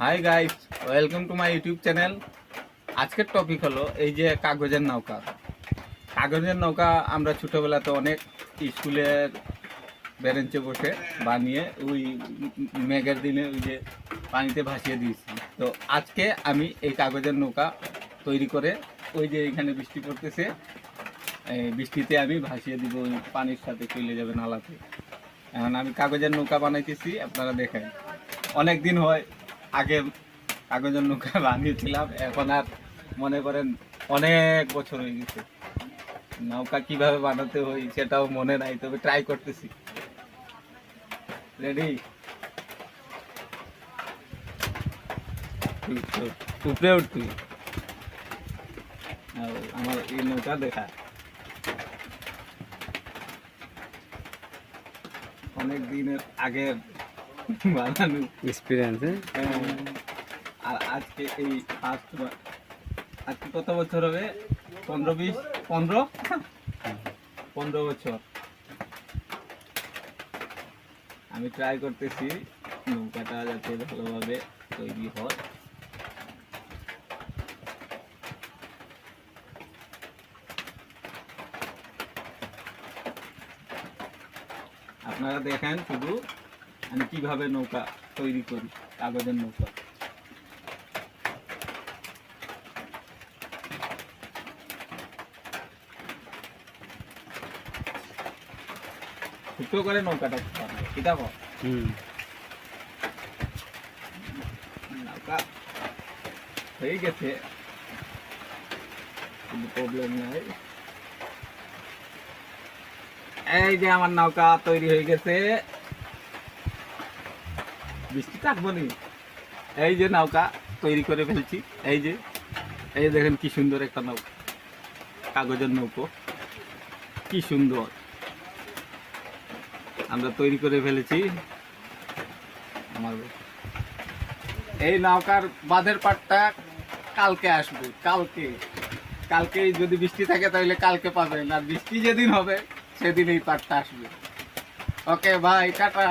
Hi guys, welcome to my YouTube channel. আজকের topic হলো এই যে কাগজের নৌকা। কাগজের নৌকা আমরা ছোটোবেলাতে অনেক স্কুলের বেঞ্চে বসে বানিয়ে ওই মেঘের দিনে ওই যে পানিতে ভাসিয়ে দিয়েছি। তো আজকে আমি এই কাগজের নৌকা তৈরি করে ওই যে এখানে বৃষ্টি পড়তেছে, এই বৃষ্টিতে আমি ভাসিয়ে দিব, ওই পানির সাথে চলে যাবে নালাতে। এখন আমি কাগজের নৌকা বানাইতেছি, আপনারা দেখেন। অনেক দিন হয় আগে কাগজের নৌকা বানিয়েছিলাম, এখন আর মনে করেন অনেক বছর হয়ে গেছে। নৌকা কিভাবে বানাতে হয় সেটাও মনে নাই, তবে ট্রাই করতেছি। রেডি? উপরে উঠবি, আমার এই নৌকা দেখা অনেক দিনের আগের বানানো এক্সপিরিয়েন্স। আর আজকে এই ফার্স্ট, আজকে কত বছর হবে? 15 বছর আমি ট্রাই করতেছি নৌকাটা যাতে ভালোভাবে তৈরি হয়। আপনারা দেখেন শুধু আমি কিভাবে নৌকা তৈরি করি, কাগজের নৌকা। ছোটো করে নৌকাটা এটা নৌকা হয়ে গেছে, কোনো প্রবলেম নাই। এই যে আমার নৌকা তৈরি হয়ে গেছে, বৃষ্টি থাকবো নি। এই যে নৌকা তৈরি করে ফেলছি, এই যে দেখেন কি সুন্দর একটা নৌকা, কাগজের নৌকো, কি সুন্দর আমরা তৈরি করে ফেলেছি। আমার এই নৌকার বাঁধের পাটটা কালকে আসবে, কালকে যদি বৃষ্টি থাকে তাহলে কালকে পাবেন, আর বৃষ্টি যেদিন হবে সেদিন এই পাটটা আসবে। ওকে ভাই, টাটা।